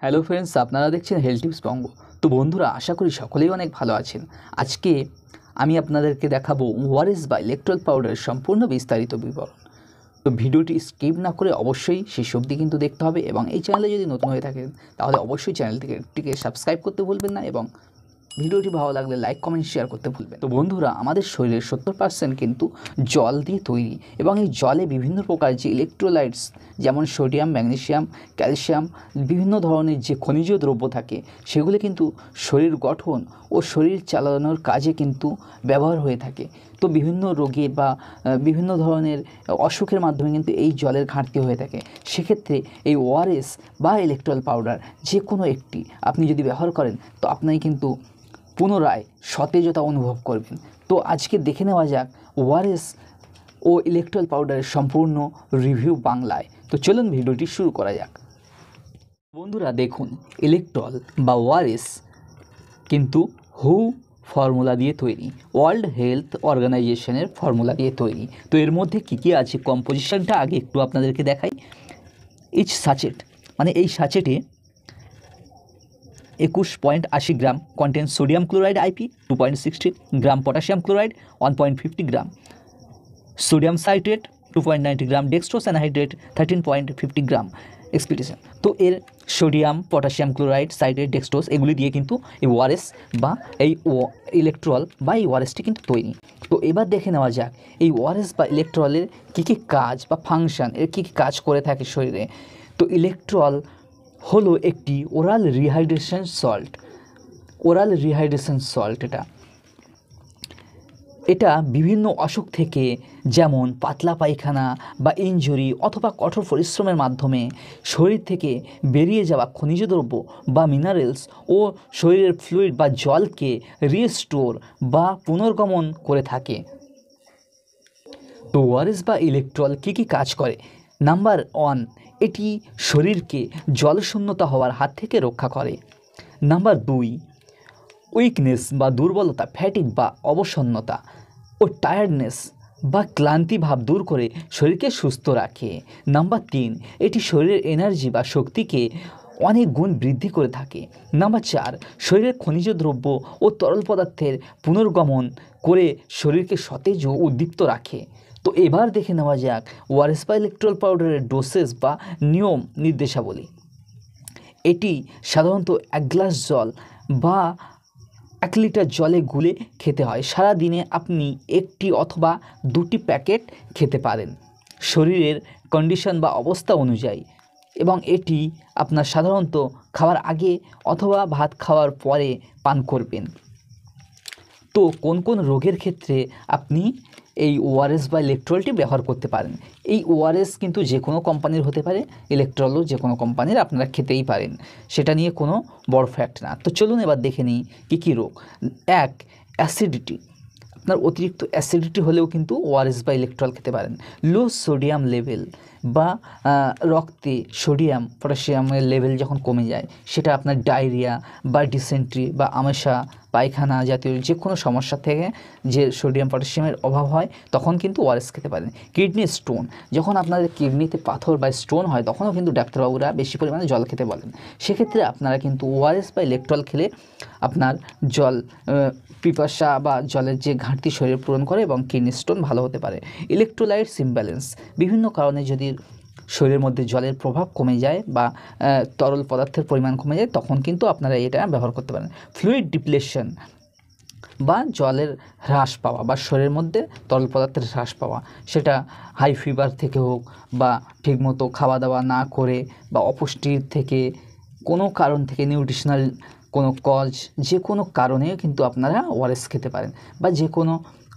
Hello friends, আপনারা দেখছেন health tips বঙ্গ। তো বন্ধুরা, আশা করি সকলেই অনেক ভালো আছেন। আজকে আমি আপনাদেরকে দেখাবো ওআরএস বা ইলেকট্রাল পাউডারের সম্পূর্ণ বিস্তারিত বিবরণ। তো ভিডিওটি স্কিপ না করে অবশ্যই শেষ অবধি কিন্তু দেখতে হবে, এবং এই চ্যানেলে যদি নতুন হয়ে থাকেন তাহলে অবশ্যই চ্যানেলটিকে সাবস্ক্রাইব করতে ভুলবেন না, এবং ভিডিওটি ভালো লাগলে লাইক কমেন্ট শেয়ার করতে ভুলবেন। তো বন্ধুরা, আমাদের শরীরের 70% কিন্তু জল দিয়ে তৈরি, এবং এই জলে বিভিন্ন প্রকার যে ইলেকট্রোলাইটস যেমন সোডিয়াম, ম্যাগনেসিয়াম, ক্যালসিয়াম, বিভিন্ন ধরনের যে খনিজ দ্রব্য থাকে সেগুলি কিন্তু শরীর গঠন ও শরীর চালানোর কাজে কিন্তু ব্যবহার হয়ে থাকে। তো বিভিন্ন রোগে বা বিভিন্ন ধরনের অসুখের মাধ্যমে কিন্তু এই জলের ঘাটতি হয়ে থাকে। সেক্ষেত্রে এই ওআরএস বা ইলেকট্রাল পাউডার যে কোনো একটি আপনি যদি ব্যবহার করেন তো আপনি কিন্তু পুনরায় সতেজতা অনুভব করবেন। তো আজকে দেখে নেওয়া যাক ওআরএস ও ইলেকট্রাল পাউডারের সম্পূর্ণ রিভিউ বাংলায়। তো চলুন ভিডিওটি শুরু করা যাক। বন্ধুরা দেখুন, ইলেকট্রাল বা ওআরএস কিন্তু ফর্মুলা দিয়ে তৈরি, ওয়ার্ল্ড হেলথ অর্গানাইজেশনের ফর্মুলা দিয়ে তৈরি। তো এর মধ্যে কী কী আছে কম্পোজিশনটা আগে একটু আপনাদেরকে দেখাই। ইচ সাচেট মানে এই সাচেটে 21.80 গ্রাম কন্টেন সোডিয়াম ক্লোরাইড আইপি 2.60 গ্রাম, পটাশিয়াম ক্লোরাইড 1.50 গ্রাম, সোডিয়াম সাইট্রেট 2.90 গ্রাম, ডেক্সট্রোজ অ্যানহাইড্রেট 13.50 গ্রাম এক্সপিটেশন। তো এর sodium, potassium chloride, citrate, dextrose এগুলি দিয়ে কিন্তু এই ওআরএস বা এই ইলেকট্রল বা এই ওআরএসটি কিন্তু তৈরি। তো এবার দেখে নেওয়া যাক এই ওআরএস বা ইলেকট্রলের কী কী কাজ বা ফাংশন, এর কী কী কাজ করে থাকে শরীরে। তো ইলেকট্রল হলো একটি ওরাল রিহাইড্রেশন সল্ট। এটা বিভিন্ন অসুখ থেকে, যেমন পাতলা পায়খানা বা ইনজুরি অথবা কঠোর পরিশ্রমের মাধ্যমে শরীর থেকে বেরিয়ে যাওয়া খনিজ দ্রব্য বা মিনারেলস ও শরীরের ফ্লুইড বা জলকে রিস্টোর বা পুনর্গমন করে থাকে। তো ওআরএস বা ইলেকট্রল কী কী কাজ করে? নাম্বার 1, এটি শরীরকে জলশূন্যতা হওয়ার হাত থেকে রক্ষা করে। নাম্বার 2, উইকনেস বা দুর্বলতা, ফ্যাটিক বা অবসন্নতা ও টায়ার্ডনেস বা ক্লান্তি ভাব দূর করে শরীরকে সুস্থ রাখে। নাম্বার 3, এটি শরীরের এনার্জি বা শক্তিকে অনেক গুণ বৃদ্ধি করে থাকে। নাম্বার 4, শরীরের খনিজ দ্রব্য ও তরল পদার্থের পুনর্গমন করে শরীরকে সতেজ ও উদ্দীপ্ত রাখে। তো এবার দেখে নেওয়া যাক ওআরএস বা ইলেকট্রাল পাউডারের ডোসেজ বা নিয়ম নির্দেশাবলী। এটি সাধারণত 1 গ্লাস জল বা 1 লিটার জলে গুলে খেতে হয়। সারা দিনে আপনি 1টি অথবা 2টি প্যাকেট খেতে পারেন শরীরের কন্ডিশন বা অবস্থা অনুযায়ী, এবং এটি আপনার সাধারণত খাওয়ার আগে অথবা ভাত খাওয়ার পরে পান করবেন। তো কোন কোন রোগের ক্ষেত্রে আপনি এই ওআরএস বা ইলেকট্রলটি ব্যবহার করতে পারেন? এই ওআরএস কিন্তু যে কোনো কোম্পানির হতে পারে, ইলেকট্রলও যে কোনো কোম্পানির আপনারা খেতেই পারেন, সেটা নিয়ে কোনো বড় ফ্যাক্ট না। তো চলুন এবার দেখে নিই কী কী রোগ। 1, অ্যাসিডিটি। আপনার অতিরিক্ত অ্যাসিডিটি হলেও কিন্তু ওআরএস বা ইলেকট্রল খেতে পারেন। লো সোডিয়াম লেভেল বা রক্তে সোডিয়াম পটাশিয়ামের লেভেল যখন কমে যায়, সেটা আপনার ডায়রিয়া বা ডিসেন্ট্রি বা আমাশা, পায়খানা জাতীয় যে কোনো সমস্যা থেকে যে সোডিয়াম পটাশিয়ামের অভাব হয় তখন কিন্তু ওআরএস খেতে পারেন। কিডনি স্টোন, যখন আপনাদের কিডনিতে পাথর বা স্টোন হয় তখনও কিন্তু ডাক্তারবাবুরা বেশি পরিমাণে জল খেতে বলেন। সেক্ষেত্রে আপনারা কিন্তু ওআরএস বা ইলেকট্রল খেলে আপনার জল পিপাসা বা জলের যে ঘাটতি শরীরে পূরণ করে এবং কিডনি স্টোন ভালো হতে পারে। ইলেকট্রোলাইটস ইমব্যালেন্স, বিভিন্ন কারণে যদি শরীরের মধ্যে জলের প্রভাব কমে যায় বা তরল পদার্থের পরিমাণ কমে যায় তখন কিন্তু আপনারা এটা ব্যবহার করতে পারেন। ফ্লুইড ডিপ্লেশন বা জলের হ্রাস পাওয়া বা শরীরের মধ্যে তরল পদার্থের হ্রাস পাওয়া, সেটা হাই ফিভার থেকে হোক বা ঠিকমতো খাওয়া দাওয়া না করে বা অপুষ্টির থেকে, কোনো কারণ থেকে, নিউট্রিশনাল কোনো কজ, যে কোনো কারণে কিন্তু আপনারা ওআরএস খেতে পারেন। বা যে কোনো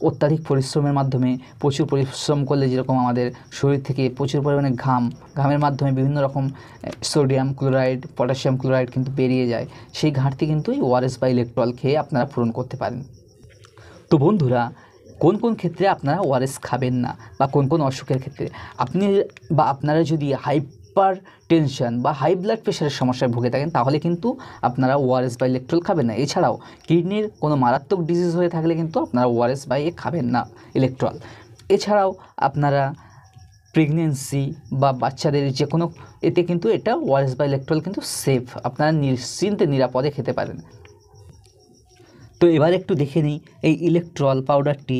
অত্যাধিক পরিশ্রমের মাধ্যমে, প্রচুর পরিশ্রম করলে যেরকম আমাদের শরীর থেকে প্রচুর পরিমাণে ঘামের মাধ্যমে বিভিন্ন রকম সোডিয়াম ক্লোরাইড, পটাশিয়াম ক্লোরাইড কিন্তু বেরিয়ে যায়, সেই ঘাটতি কিন্তু এই ওআরএস বা ইলেকট্রল খেয়ে আপনারা পূরণ করতে পারেন। তো বন্ধুরা, কোন কোন ক্ষেত্রে আপনারা ওআরএস খাবেন না বা কোন কোন অসুখের ক্ষেত্রে আপনারা যদি হাইপার টেনশন বা হাই ব্লাড প্রেশারের সমস্যায় ভুগে থাকেন তাহলে কিন্তু আপনারা ওআরএস বা ইলেকট্রল খাবেন না। এছাড়াও কিডনির কোনো মারাত্মক ডিজিজ হয়ে থাকলে কিন্তু আপনারা ওআরএস বা খাবেন না ইলেকট্রল। এছাড়াও আপনারা প্রেগনেন্সি বা বাচ্চাদের যে কোনো এতে কিন্তু এটা ওআরএস বা ইলেকট্রল কিন্তু সেফ, আপনারা নিশ্চিন্তে নিরাপদে খেতে পারেন। তো এবার একটু দেখে নিই এই ইলেকট্রল পাউডারটি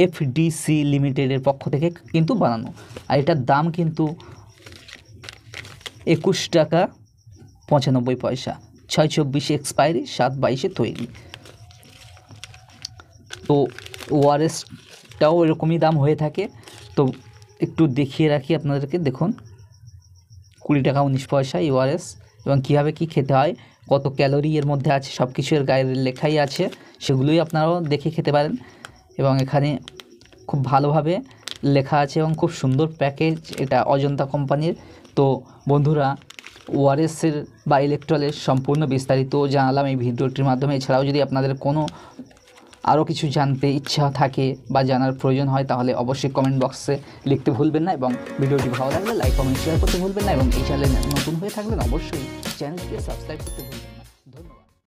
এফডিসি লিমিটেডের পক্ষ থেকে কিন্তু বানানো, আর এটার দাম কিন্তু 21 টাকা 95 পয়সা, 6/24 এক্সপায়ারি, 7/22 তৈরি। তো ওআরএসটাও এরকমই দাম হয়ে থাকে। তো একটু দেখিয়ে রাখি আপনাদেরকে, দেখুন 20 টাকা 19 পয়সা ওআরএস, এবং কীভাবে কী খেতে হয়, কত ক্যালোরি এর মধ্যে আছে সব কিছু এর গায়ে লেখাই আছে, সেগুলোই আপনারাও দেখে খেতে পারেন। এবং এখানে খুব ভালোভাবে লেখা আছে এবং খুব সুন্দর প্যাকেজ, এটা অজন্তা কোম্পানির। তো বন্ধুরা, ওআরএসের বা ইলেকট্রলের সম্পূর্ণ বিস্তারিত জানালাম এই ভিডিওটির মাধ্যমে। এছাড়াও যদি আপনাদের কোনো আরও কিছু জানতে ইচ্ছা থাকে বা জানার প্রয়োজন হয় তাহলে অবশ্যই কমেন্ট বক্সে লিখতে ভুলবেন না, এবং ভিডিওটি ভালো লাগলে লাইক কমেন্ট শেয়ার করতে ভুলবেন না, এবং এই চ্যানেলে নতুন হয়ে থাকলে অবশ্যই চ্যানেলটিকে সাবস্ক্রাইব করতে ভুলবেন না।